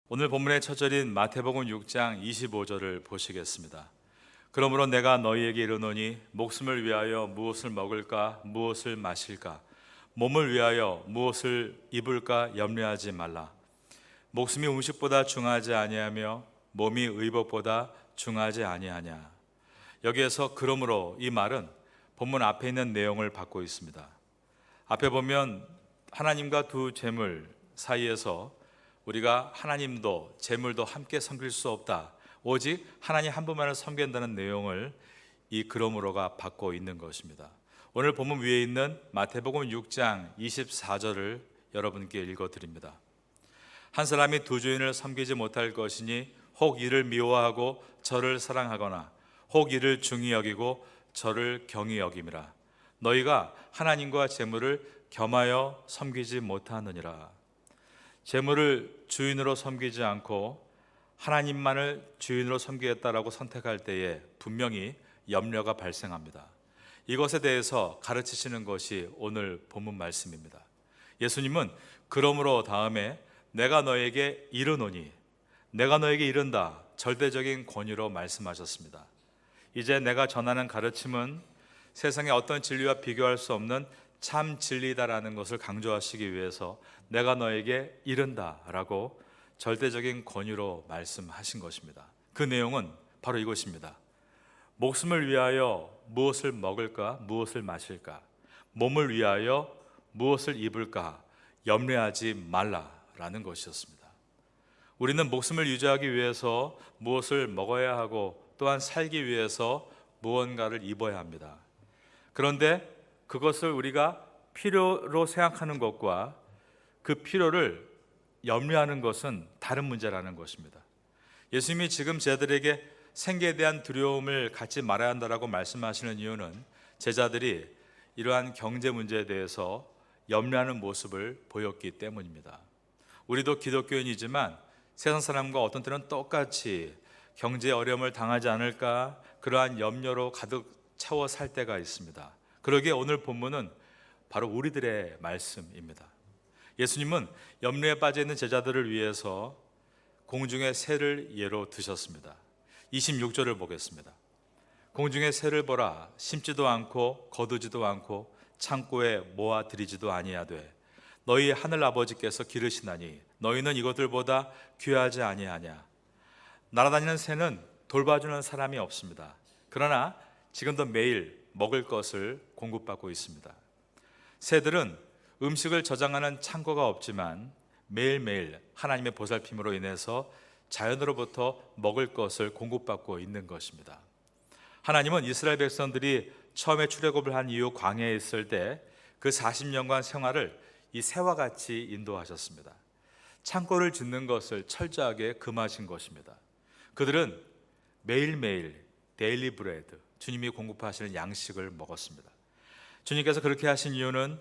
오늘 본문의 첫 절인 마태복음 6장 25절을 보시겠습니다. 그러므로 내가 너희에게 이르노니 목숨을 위하여 무엇을 먹을까 무엇을 마실까 몸을 위하여 무엇을 입을까 염려하지 말라. 목숨이 음식보다 중하지 아니하며 몸이 의복보다 중하지 아니하냐. 여기에서 그러므로 이 말은 본문 앞에 있는 내용을 받고 있습니다. 앞에 보면 하나님과 두 재물 사이에서 우리가 하나님도 재물도 함께 섬길 수 없다, 오직 하나님 한 분만을 섬긴다는 내용을 이 그러므로가 받고 있는 것입니다. 오늘 본문 위에 있는 마태복음 6장 24절을 여러분께 읽어드립니다. 한 사람이 두 주인을 섬기지 못할 것이니 혹 이를 미워하고 저를 사랑하거나 혹 이를 중히 여기고 저를 경히 여김이라. 너희가 하나님과 재물을 겸하여 섬기지 못하느니라. 재물을 주인으로 섬기지 않고 하나님만을 주인으로 섬기겠다라고 선택할 때에 분명히 염려가 발생합니다. 이것에 대해서 가르치시는 것이 오늘 본문 말씀입니다. 예수님은 그러므로 다음에 내가 너에게 이르노니, 내가 너에게 이른다, 절대적인 권유로 말씀하셨습니다. 이제 내가 전하는 가르침은 세상의 어떤 진리와 비교할 수 없는 참 진리다라는 것을 강조하시기 위해서 내가 너에게 이른다라고 절대적인 권유로 말씀하신 것입니다. 그 내용은 바로 이것입니다. 목숨을 위하여 무엇을 먹을까 무엇을 마실까, 몸을 위하여 무엇을 입을까 염려하지 말라라는 것이었습니다. 우리는 목숨을 유지하기 위해서 무엇을 먹어야 하고 또한 살기 위해서 무언가를 입어야 합니다. 그런데 그것을 우리가 필요로 생각하는 것과 그 필요를 염려하는 것은 다른 문제라는 것입니다. 예수님이 지금 제자들에게 생계에 대한 두려움을 갖지 말아야 한다라고 말씀하시는 이유는 제자들이 이러한 경제 문제에 대해서 염려하는 모습을 보였기 때문입니다. 우리도 기독교인이지만 세상 사람과 어떤 때는 똑같이 경제 어려움을 당하지 않을까 그러한 염려로 가득 채워 살 때가 있습니다. 그러기에 오늘 본문은 바로 우리들의 말씀입니다. 예수님은 염려에 빠져 있는 제자들을 위해서 공중의 새를 예로 드셨습니다. 26절을 보겠습니다. 공중의 새를 보라, 심지도 않고 거두지도 않고 창고에 모아 들이지도 아니하되 너희 하늘 아버지께서 기르시나니 너희는 이것들보다 귀하지 아니하냐. 날아다니는 새는 돌봐주는 사람이 없습니다. 그러나 지금도 매일 먹을 것을 공급받고 있습니다. 새들은 음식을 저장하는 창고가 없지만 매일매일 하나님의 보살핌으로 인해서 자연으로부터 먹을 것을 공급받고 있는 것입니다. 하나님은 이스라엘 백성들이 처음에 출애굽을 한 이후 광야에 있을 때 그 40년간 생활을 이 새와 같이 인도하셨습니다. 창고를 짓는 것을 철저하게 금하신 것입니다. 그들은 매일매일 데일리 브레드, 주님이 공급하시는 양식을 먹었습니다. 주님께서 그렇게 하신 이유는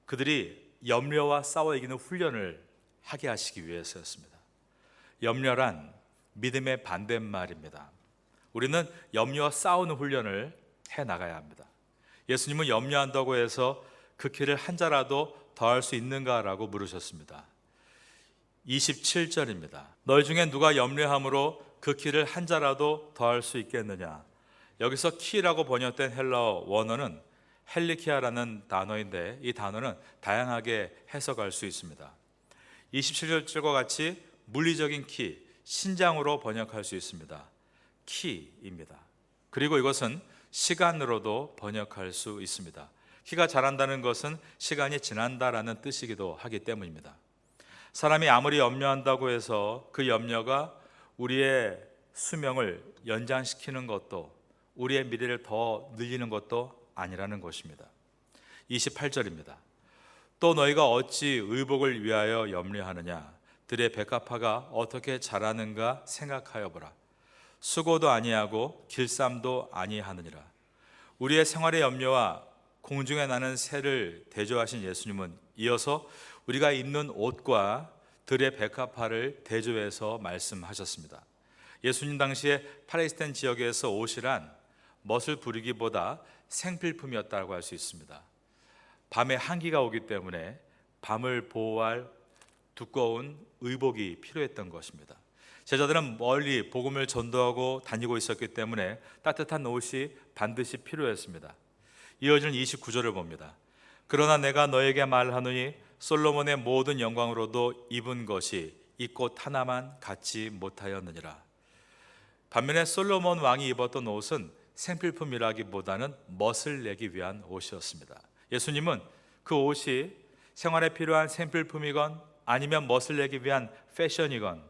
그들이 염려와 싸워 이기는 훈련을 하게 하시기 위해서였습니다. 염려란 믿음의 반대말입니다. 우리는 염려와 싸우는 훈련을 해나가야 합니다. 예수님은 염려한다고 해서 그 키를 한 자라도 더할 수 있는가라고 물으셨습니다. 27절입니다. 너희 중에 누가 염려함으로 그 키를 한 자라도 더할 수 있겠느냐. 여기서 키라고 번역된 헬라어 원어는 헬리키아라는 단어인데 이 단어는 다양하게 해석할 수 있습니다. 27절과 같이 물리적인 키, 신장으로 번역할 수 있습니다. 키입니다. 그리고 이것은 시간으로도 번역할 수 있습니다. 키가 자란다는 것은 시간이 지난다라는 뜻이기도 하기 때문입니다. 사람이 아무리 염려한다고 해서 그 염려가 우리의 수명을 연장시키는 것도 우리의 미래를 더 늘리는 것도 아니라는 것입니다. 28절입니다. 또 너희가 어찌 의복을 위하여 염려하느냐. 들의 백합화가 어떻게 자라는가 생각하여 보라. 수고도 아니하고 길쌈도 아니하느니라. 우리의 생활의 염려와 공중에 나는 새를 대조하신 예수님은 이어서 우리가 입는 옷과 들의 백합화를 대조해서 말씀하셨습니다. 예수님 당시에 팔레스타인 지역에서 옷이란 멋을 부리기보다 생필품이었다고 할 수 있습니다. 밤에 한기가 오기 때문에 밤을 보호할 두꺼운 의복이 필요했던 것입니다. 제자들은 멀리 복음을 전도하고 다니고 있었기 때문에 따뜻한 옷이 반드시 필요했습니다. 이어지는 29절을 봅니다. 그러나 내가 너에게 말하노니 솔로몬의 모든 영광으로도 입은 것이 이 꽃 하나만 갖지 못하였느니라. 반면에 솔로몬 왕이 입었던 옷은 생필품이라기보다는 멋을 내기 위한 옷이었습니다. 예수님은 그 옷이 생활에 필요한 생필품이건 아니면 멋을 내기 위한 패션이건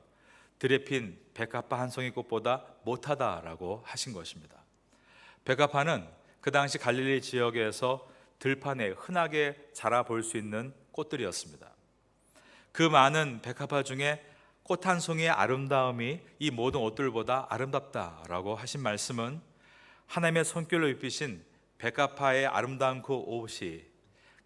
들에 핀 백합화 한 송이 꽃보다 못하다라고 하신 것입니다. 백합화는 그 당시 갈릴리 지역에서 들판에 흔하게 자라 볼 수 있는 꽃들이었습니다. 그 많은 백합화 중에 꽃 한 송이의 아름다움이 이 모든 옷들보다 아름답다라고 하신 말씀은 하나님의 손길로 입히신 백합화의 아름다운 그 옷이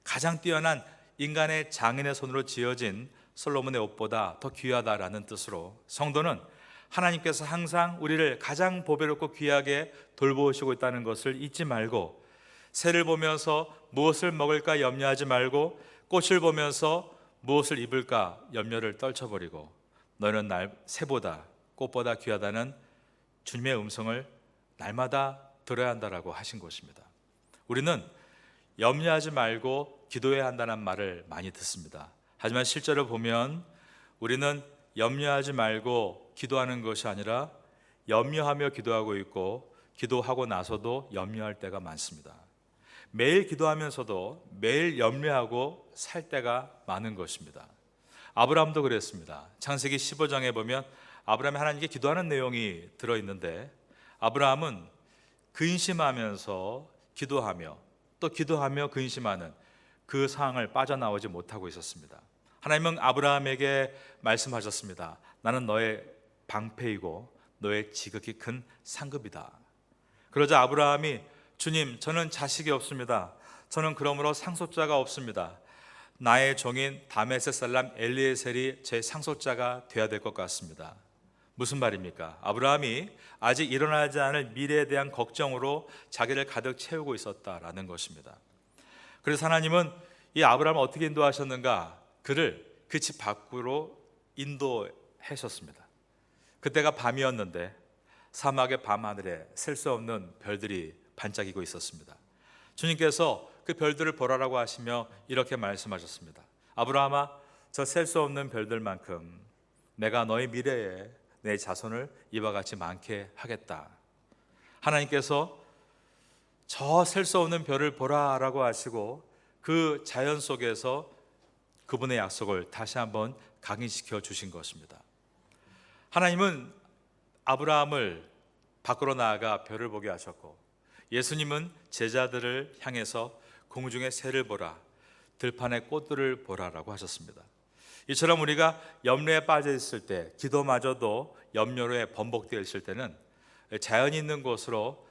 가장 뛰어난 인간의 장인의 손으로 지어진 솔로몬의 옷보다 더 귀하다라는 뜻으로 성도는 하나님께서 항상 우리를 가장 보배롭고 귀하게 돌보시고 있다는 것을 잊지 말고, 새를 보면서 무엇을 먹을까 염려하지 말고 꽃을 보면서 무엇을 입을까 염려를 떨쳐버리고 너는 새보다 꽃보다 귀하다는 주님의 음성을 날마다 들어야 한다라고 하신 것입니다. 우리는 염려하지 말고 기도해야 한다는 말을 많이 듣습니다. 하지만 실제로 보면 우리는 염려하지 말고 기도하는 것이 아니라 염려하며 기도하고 있고, 기도하고 나서도 염려할 때가 많습니다. 매일 기도하면서도 매일 염려하고 살 때가 많은 것입니다. 아브라함도 그랬습니다. 창세기 15장에 보면 아브라함이 하나님께 기도하는 내용이 들어있는데, 아브라함은 근심하면서 기도하며 또 기도하며 근심하는 그 상황을 빠져나오지 못하고 있었습니다. 하나님은 아브라함에게 말씀하셨습니다. 나는 너의 방패이고 너의 지극히 큰 상급이다. 그러자 아브라함이 주님, 저는 자식이 없습니다. 저는 그러므로 상속자가 없습니다. 나의 종인 다메섹 살람 엘리에셀이 제 상속자가 되어야 될 것 같습니다. 무슨 말입니까? 아브라함이 아직 일어나지 않을 미래에 대한 걱정으로 자기를 가득 채우고 있었다라는 것입니다. 그래서 하나님은 이 아브라함을 어떻게 인도하셨는가? 그를 그 집 밖으로 인도하셨습니다. 그때가 밤이었는데 사막의 밤하늘에 셀 수 없는 별들이 반짝이고 있었습니다. 주님께서 그 별들을 보라라고 하시며 이렇게 말씀하셨습니다. 아브라함아, 저 셀 수 없는 별들만큼 내가 너의 미래에 내 자손을 이와 같이 많게 하겠다. 하나님께서 저 셀 수 없는 별을 보라라고 하시고 그 자연 속에서 그분의 약속을 다시 한번 각인시켜 주신 것입니다. 하나님은 아브라함을 밖으로 나아가 별을 보게 하셨고, 예수님은 제자들을 향해서 공중의 새를 보라, 들판의 꽃들을 보라라고 하셨습니다. 이처럼 우리가 염려에 빠져 있을 때, 기도마저도 염려에 번복되어 있을 때는 자연이 있는 곳으로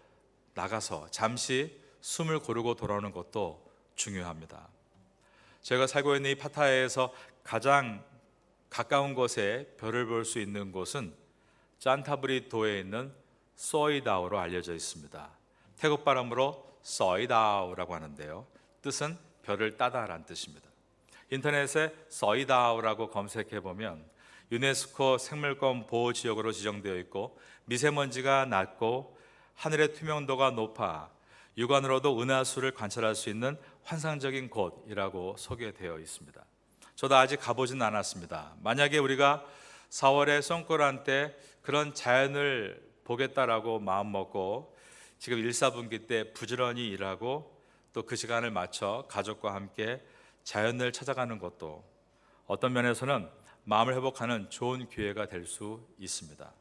나가서 잠시 숨을 고르고 돌아오는 것도 중요합니다. 제가 살고 있는 이 파타야에서 가장 가까운 곳에 별을 볼 수 있는 곳은 짠타브리도에 있는 소이다오로 알려져 있습니다. 태국 발음으로 서이다오라고 하는데요, 뜻은 별을 따다라는 뜻입니다. 인터넷에 서이다오라고 검색해 보면 유네스코 생물권 보호 지역으로 지정되어 있고, 미세먼지가 낮고 하늘의 투명도가 높아 육안으로도 은하수를 관찰할 수 있는 환상적인 곳이라고 소개되어 있습니다. 저도 아직 가보진 않았습니다. 만약에 우리가 4월에 송크란 때 그런 자연을 보겠다라고 마음먹고 지금 일사분기 때 부지런히 일하고 또 그 시간을 맞춰 가족과 함께 자연을 찾아가는 것도 어떤 면에서는 마음을 회복하는 좋은 기회가 될 수 있습니다.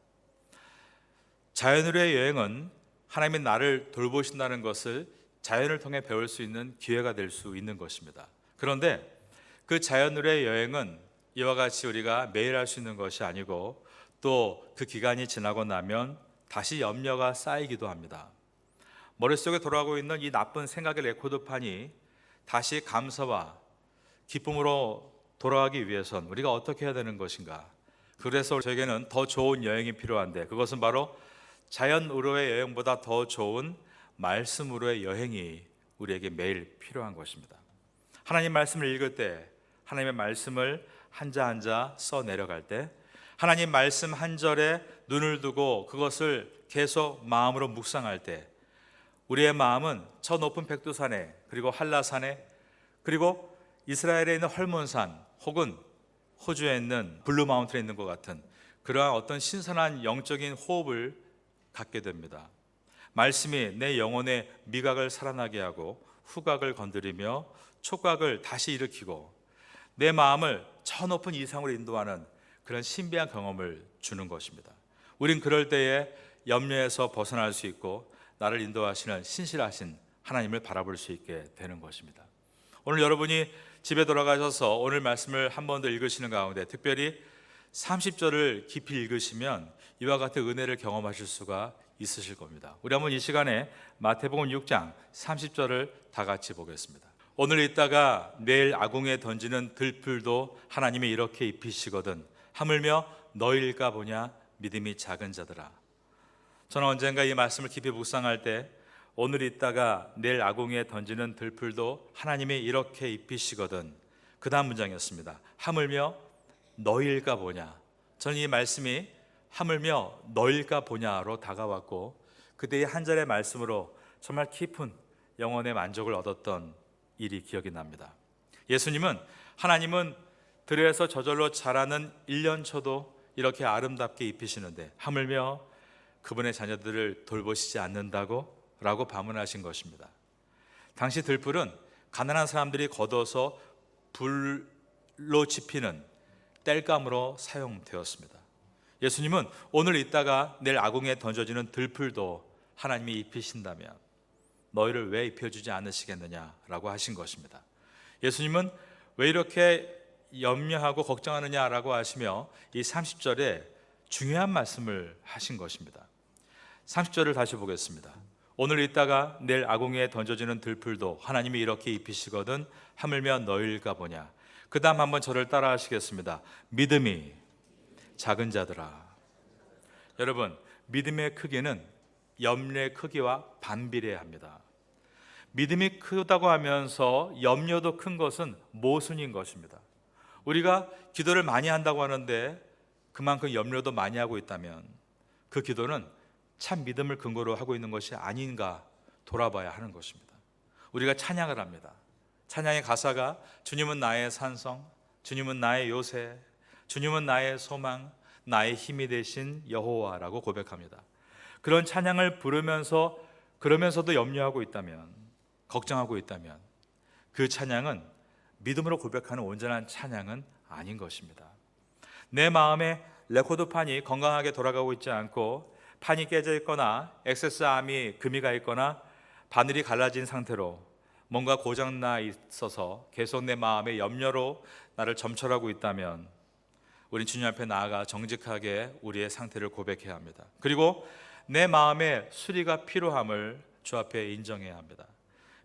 자연으로의 여행은 하나님이 나를 돌보신다는 것을 자연을 통해 배울 수 있는 기회가 될 수 있는 것입니다. 그런데 그 자연으로의 여행은 이와 같이 우리가 매일 할 수 있는 것이 아니고, 또 그 기간이 지나고 나면 다시 염려가 쌓이기도 합니다. 머릿속에 돌아가고 있는 이 나쁜 생각의 레코드판이 다시 감사와 기쁨으로 돌아가기 위해선 우리가 어떻게 해야 되는 것인가? 그래서 저에게는 더 좋은 여행이 필요한데, 그것은 바로 자연으로의 여행보다 더 좋은 말씀으로의 여행이 우리에게 매일 필요한 것입니다. 하나님 말씀을 읽을 때 하나님의 말씀을 한자 한자 써 내려갈 때, 하나님 말씀 한 절에 눈을 두고 그것을 계속 마음으로 묵상할 때, 우리의 마음은 저 높은 백두산에, 그리고 한라산에, 그리고 이스라엘에 있는 헐몬산, 혹은 호주에 있는 블루 마운틴에 있는 것 같은 그러한 어떤 신선한 영적인 호흡을 갖게 됩니다. 말씀이 내 영혼의 미각을 살아나게 하고 후각을 건드리며 촉각을 다시 일으키고 내 마음을 저 높은 이상으로 인도하는 그런 신비한 경험을 주는 것입니다. 우린 그럴 때에 염려에서 벗어날 수 있고 나를 인도하시는 신실하신 하나님을 바라볼 수 있게 되는 것입니다. 오늘 여러분이 집에 돌아가셔서 오늘 말씀을 한 번 더 읽으시는 가운데 특별히 30절을 깊이 읽으시면 이와 같은 은혜를 경험하실 수가 있으실 겁니다. 우리 한번 이 시간에 마태복음 6장 30절을 다 같이 보겠습니다. 오늘 있다가 내일 아궁에 던지는 들풀도 하나님이 이렇게 입히시거든 하물며 너희일까 보냐 믿음이 작은 자들아. 저는 언젠가 이 말씀을 깊이 묵상할 때 오늘 있다가 내일 아궁이에 던지는 들풀도 하나님이 이렇게 입히시거든, 그 다음 문장이었습니다. 하물며 너희일까 보냐. 저는 이 말씀이 하물며 너희일까 보냐로 다가왔고 그때의 한 절의 말씀으로 정말 깊은 영혼의 만족을 얻었던 일이 기억이 납니다. 예수님은, 하나님은 들에서 저절로 자라는 일년초도 이렇게 아름답게 입히시는데 하물며 그분의 자녀들을 돌보시지 않는다고? 라고 반문하신 것입니다. 당시 들풀은 가난한 사람들이 걷어서 불로 지피는 땔감으로 사용되었습니다. 예수님은 오늘 있다가 내일 아궁에 던져지는 들풀도 하나님이 입히신다면 너희를 왜 입혀주지 않으시겠느냐라고 하신 것입니다. 예수님은 왜 이렇게 염려하고 걱정하느냐라고 하시며 이 30절에 중요한 말씀을 하신 것입니다. 30절을 다시 보겠습니다. 오늘 있다가 내일 아궁이에 던져지는 들풀도 하나님이 이렇게 입히시거든 하물며 너희일까 보냐. 그 다음 한번 저를 따라 하시겠습니다. 믿음이 작은 자들아. 여러분, 믿음의 크기는 염려의 크기와 반비례합니다. 믿음이 크다고 하면서 염려도 큰 것은 모순인 것입니다. 우리가 기도를 많이 한다고 하는데 그만큼 염려도 많이 하고 있다면 그 기도는 참 믿음을 근거로 하고 있는 것이 아닌가 돌아봐야 하는 것입니다. 우리가 찬양을 합니다. 찬양의 가사가 주님은 나의 산성, 주님은 나의 요새, 주님은 나의 소망, 나의 힘이 되신 여호와라고 고백합니다. 그런 찬양을 부르면서 그러면서도 염려하고 있다면, 걱정하고 있다면 그 찬양은 믿음으로 고백하는 온전한 찬양은 아닌 것입니다. 내 마음에 레코드판이 건강하게 돌아가고 있지 않고 판이 깨져 있거나 액세스암이 금이 가 있거나 바늘이 갈라진 상태로 뭔가 고장나 있어서 계속 내 마음의 염려로 나를 점철하고 있다면 우린 주님 앞에 나아가 정직하게 우리의 상태를 고백해야 합니다. 그리고 내 마음의 수리가 필요함을 주 앞에 인정해야 합니다.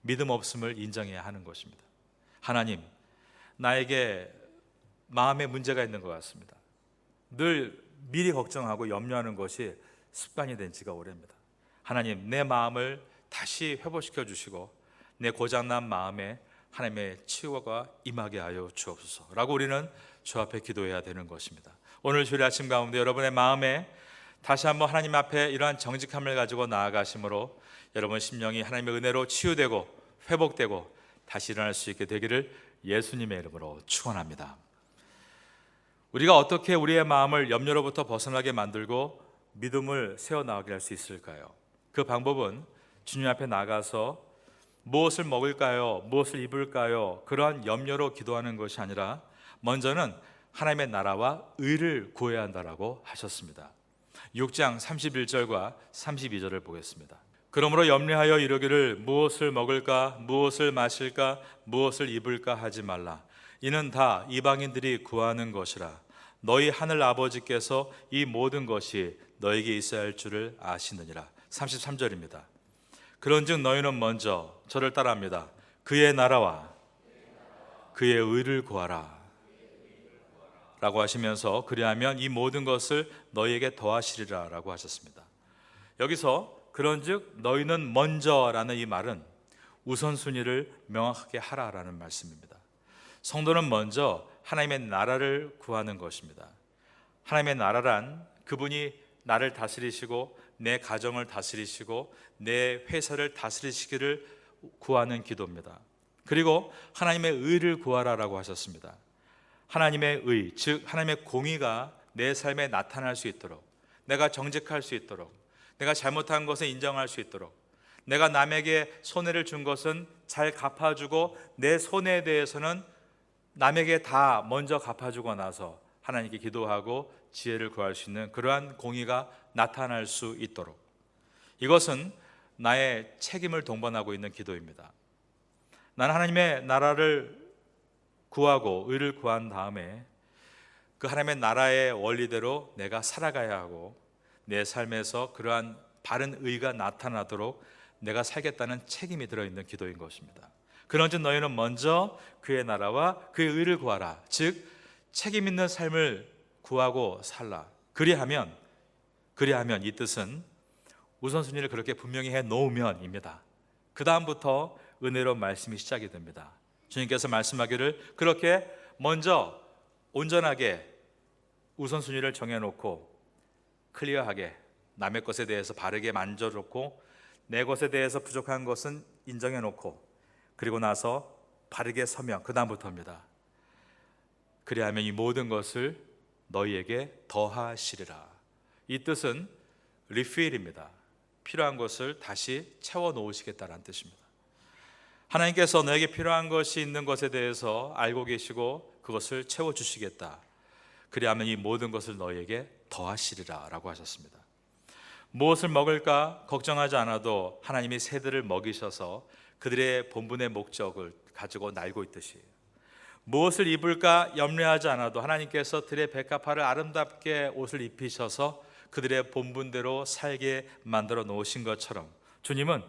믿음 없음을 인정해야 하는 것입니다. 하나님, 나에게 마음에 문제가 있는 것 같습니다. 늘 미리 걱정하고 염려하는 것이 습관이 된 지가 오래입니다. 하나님, 내 마음을 다시 회복시켜 주시고 내 고장난 마음에 하나님의 치유가 임하게 하여 주옵소서 라고 우리는 주 앞에 기도해야 되는 것입니다. 오늘 주일 아침 가운데 여러분의 마음에 다시 한번 하나님 앞에 이러한 정직함을 가지고 나아가심으로 여러분 심령이 하나님의 은혜로 치유되고 회복되고 다시 일어날 수 있게 되기를 예수님의 이름으로 축원합니다. 우리가 어떻게 우리의 마음을 염려로부터 벗어나게 만들고 믿음을 세워나가게 할 수 있을까요? 그 방법은 주님 앞에 나가서 무엇을 먹을까요? 무엇을 입을까요? 그러한 염려로 기도하는 것이 아니라 먼저는 하나님의 나라와 의를 구해야 한다라고 하셨습니다. 6장 31절과 32절을 보겠습니다. 그러므로 염려하여 이르기를 무엇을 먹을까, 무엇을 마실까, 무엇을 입을까 하지 말라. 이는 다 이방인들이 구하는 것이라. 너희 하늘 아버지께서 이 모든 것이 너에게 있어야 할 줄을 아시느니라. 33절입니다. 그런즉 너희는 먼저 저를 따라합니다. 그의 나라와 그의 의를 구하라 라고 하시면서 그리하면 이 모든 것을 너희에게 더하시리라 라고 하셨습니다. 여기서 그런즉 너희는 먼저라는 이 말은 우선순위를 명확하게 하라라는 말씀입니다. 성도는 먼저 하나님의 나라를 구하는 것입니다. 하나님의 나라란 그분이 나를 다스리시고 내 가정을 다스리시고 내 회사를 다스리시기를 구하는 기도입니다. 그리고 하나님의 의를 구하라라고 하셨습니다. 하나님의 의, 즉 하나님의 공의가 내 삶에 나타날 수 있도록, 내가 정직할 수 있도록, 내가 잘못한 것을 인정할 수 있도록, 내가 남에게 손해를 준 것은 잘 갚아주고 내 손해에 대해서는 남에게 다 먼저 갚아주고 나서 하나님께 기도하고 지혜를 구할 수 있는 그러한 공의가 나타날 수 있도록, 이것은 나의 책임을 동반하고 있는 기도입니다. 나는 하나님의 나라를 구하고 의를 구한 다음에 그 하나님의 나라의 원리대로 내가 살아가야 하고 내 삶에서 그러한 바른 의가 나타나도록 내가 살겠다는 책임이 들어있는 기도인 것입니다. 그런즉 너희는 먼저 그의 나라와 그의 의를 구하라. 즉 책임 있는 삶을 구하고 살라. 그리하면 이 뜻은 우선순위를 그렇게 분명히 해 놓으면입니다. 그 다음부터 은혜로운 말씀이 시작이 됩니다. 주님께서 말씀하기를 그렇게 먼저 온전하게 우선순위를 정해놓고 클리어하게 남의 것에 대해서 바르게 만져놓고 내 것에 대해서 부족한 것은 인정해놓고 그리고 나서 바르게 서면 그 다음부터입니다. 그리하면 이 모든 것을 너희에게 더하시리라. 이 뜻은 리필입니다. 필요한 것을 다시 채워 놓으시겠다는 뜻입니다. 하나님께서 너에게 필요한 것이 있는 것에 대해서 알고 계시고 그것을 채워주시겠다. 그리하면 이 모든 것을 너희에게 더하시리라 라고 하셨습니다. 무엇을 먹을까 걱정하지 않아도 하나님이 새들을 먹이셔서 그들의 본분의 목적을 가지고 날고 있듯이, 무엇을 입을까 염려하지 않아도 하나님께서 들의 백합화를 아름답게 옷을 입히셔서 그들의 본분대로 살게 만들어 놓으신 것처럼 주님은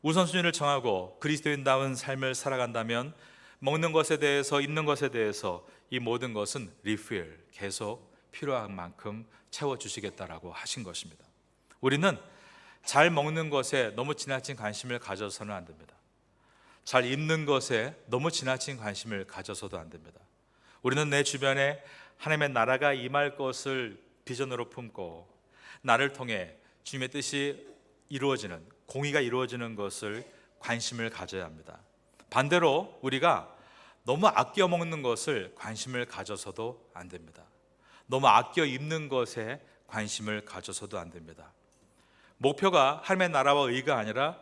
우선순위를 정하고 그리스도인다운 삶을 살아간다면 먹는 것에 대해서 입는 것에 대해서 이 모든 것은 리필, 계속 필요한 만큼 채워주시겠다라고 하신 것입니다. 우리는 잘 먹는 것에 너무 지나친 관심을 가져서는 안 됩니다. 잘 입는 것에 너무 지나친 관심을 가져서도 안 됩니다. 우리는 내 주변에 하나님의 나라가 임할 것을 비전으로 품고 나를 통해 주님의 뜻이 이루어지는, 공의가 이루어지는 것을 관심을 가져야 합니다. 반대로 우리가 너무 아껴 먹는 것을 관심을 가져서도 안 됩니다. 너무 아껴 입는 것에 관심을 가져서도 안 됩니다. 목표가 하나님의 나라와 의가 아니라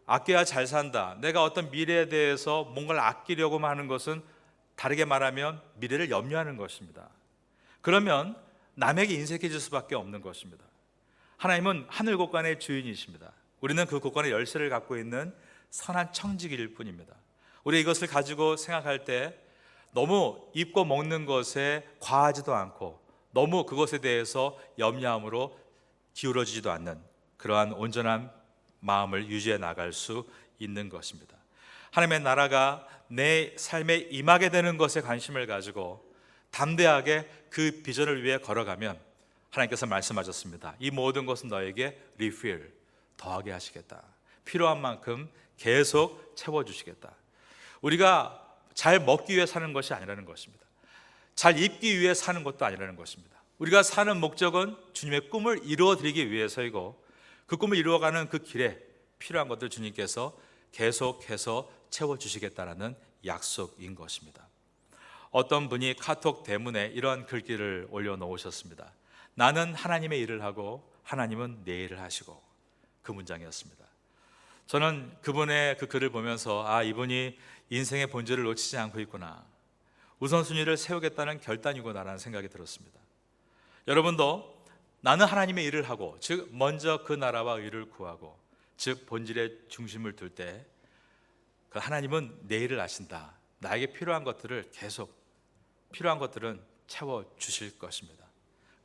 아껴야 잘 산다, 내가 어떤 미래에 대해서 뭔가를 아끼려고 하는 것은 다르게 말하면 미래를 염려하는 것입니다. 그러면 남에게 인색해질 수밖에 없는 것입니다. 하나님은 하늘 곳간의 주인이십니다. 우리는 그 곳간의 열쇠를 갖고 있는 선한 청지기일 뿐입니다. 우리 이것을 가지고 생각할 때 너무 입고 먹는 것에 과하지도 않고 너무 그것에 대해서 염려함으로 기울어지지도 않는 그러한 온전한 마음을 유지해 나갈 수 있는 것입니다. 하나님의 나라가 내 삶에 임하게 되는 것에 관심을 가지고 담대하게 그 비전을 위해 걸어가면 하나님께서 말씀하셨습니다. 이 모든 것은 너에게 리필, 더하게 하시겠다. 필요한 만큼 계속 채워주시겠다. 우리가 잘 먹기 위해 사는 것이 아니라는 것입니다. 잘 입기 위해 사는 것도 아니라는 것입니다. 우리가 사는 목적은 주님의 꿈을 이루어드리기 위해서이고 그 꿈을 이루어가는 그 길에 필요한 것들 주님께서 계속해서 채워주시겠다는 약속인 것입니다. 어떤 분이 카톡 대문에 이러한 글귀를 올려놓으셨습니다. 나는 하나님의 일을 하고 하나님은 내 일을 하시고, 그 문장이었습니다. 저는 그분의 그 글을 보면서 이분이 인생의 본질을 놓치지 않고 있구나, 우선순위를 세우겠다는 결단이구나라는 생각이 들었습니다. 여러분도 나는 하나님의 일을 하고, 즉 먼저 그 나라와 의를 구하고, 즉 본질의 중심을 둘 때 그 하나님은 내 일을 아신다. 나에게 필요한 것들을 계속, 필요한 것들은 채워주실 것입니다.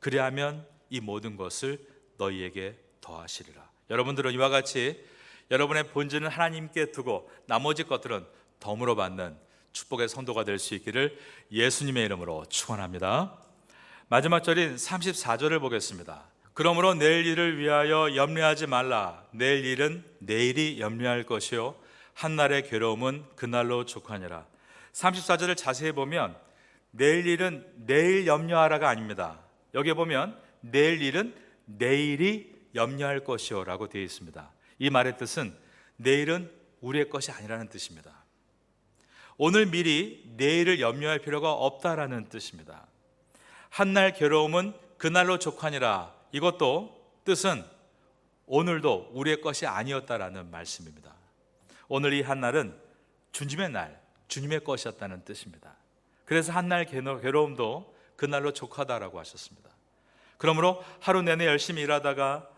그리하면 이 모든 것을 너희에게 더하시리라. 여러분들은 이와 같이 여러분의 본질은 하나님께 두고 나머지 것들은 덤으로 받는 축복의 성도가 될 수 있기를 예수님의 이름으로 축원합니다. 마지막 절인 34절을 보겠습니다. 그러므로 내일 일을 위하여 염려하지 말라. 내일 일은 내일이 염려할 것이요 한날의 괴로움은 그날로 족하니라. 34절을 자세히 보면 내일 일은 내일 염려하라가 아닙니다. 여기 보면 내일 일은 내일이 염려할 것이요 라고 되어 있습니다. 이 말의 뜻은 내일은 우리의 것이 아니라는 뜻입니다. 오늘 미리 내일을 염려할 필요가 없다라는 뜻입니다. 한날 괴로움은 그날로 족하니라, 이것도 뜻은 오늘도 우리의 것이 아니었다라는 말씀입니다. 오늘 이 한날은 주님의 날, 주님의 것이었다는 뜻입니다. 그래서 한날 괴로움도 그날로 족하다라고 하셨습니다. 그러므로 하루 내내 열심히 일하다가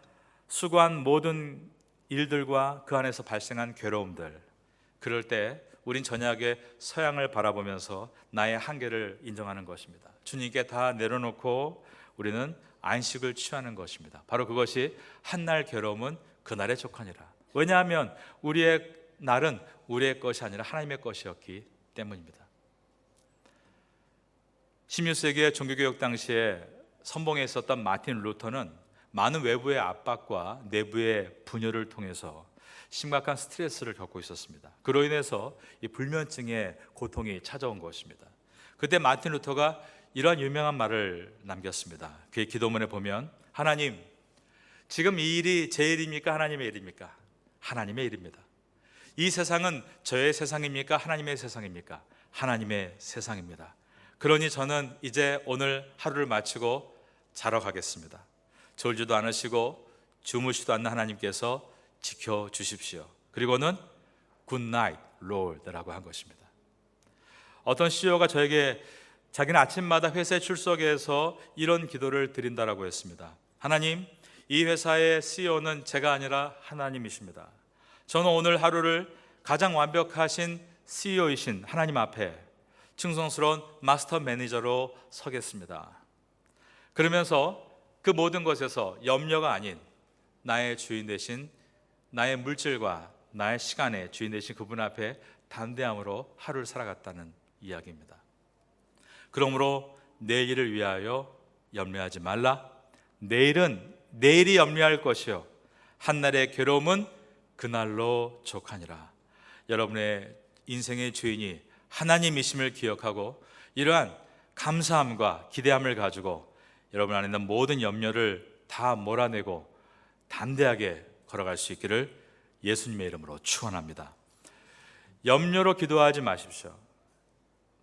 수고한 모든 일들과 그 안에서 발생한 괴로움들, 그럴 때 우린 저녁에 서양을 바라보면서 나의 한계를 인정하는 것입니다. 주님께 다 내려놓고 우리는 안식을 취하는 것입니다. 바로 그것이 한날 괴로움은 그날의 족하니라. 왜냐하면 우리의 날은 우리의 것이 아니라 하나님의 것이었기 때문입니다. 16세기의 종교개혁 당시에 선봉에 있었던 마틴 루터는 많은 외부의 압박과 내부의 분열을 통해서 심각한 스트레스를 겪고 있었습니다. 그로 인해서 이 불면증의 고통이 찾아온 것입니다. 그때 마틴 루터가 이러한 유명한 말을 남겼습니다. 그의 기도문에 보면, 하나님, 지금 이 일이 제 일입니까? 하나님의 일입니까? 하나님의 일입니다. 이 세상은 저의 세상입니까? 하나님의 세상입니까? 하나님의 세상입니다. 그러니 저는 이제 오늘 하루를 마치고 자러 가겠습니다. 졸지도 않으시고 주무시도 않는 하나님께서 지켜주십시오. 그리고는 Good night, Lord라고 한 것입니다. 어떤 CEO가 저에게 자기는 아침마다 회사에 출석해서 이런 기도를 드린다라고 했습니다. 하나님, 이 회사의 CEO는 제가 아니라 하나님이십니다. 저는 오늘 하루를 가장 완벽하신 CEO이신 하나님 앞에 충성스러운 마스터 매니저로 서겠습니다. 그러면서 그 모든 것에서 염려가 아닌 나의 주인 되신, 나의 물질과 나의 시간의 주인 되신 그분 앞에 담대함으로 하루를 살아갔다는 이야기입니다. 그러므로 내일을 위하여 염려하지 말라. 내일은 내일이 염려할 것이요 한날의 괴로움은 그날로 족하니라. 여러분의 인생의 주인이 하나님이심을 기억하고 이러한 감사함과 기대함을 가지고 여러분 안에 있는 모든 염려를 다 몰아내고 담대하게 걸어갈 수 있기를 예수님의 이름으로 축원합니다. 염려로 기도하지 마십시오.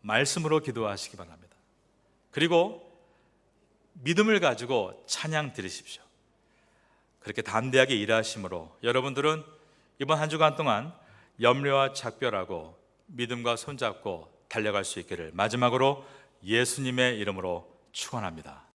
말씀으로 기도하시기 바랍니다. 그리고 믿음을 가지고 찬양 드리십시오. 그렇게 담대하게 일하심으로 여러분들은 이번 한 주간 동안 염려와 작별하고 믿음과 손잡고 달려갈 수 있기를 마지막으로 예수님의 이름으로 축원합니다.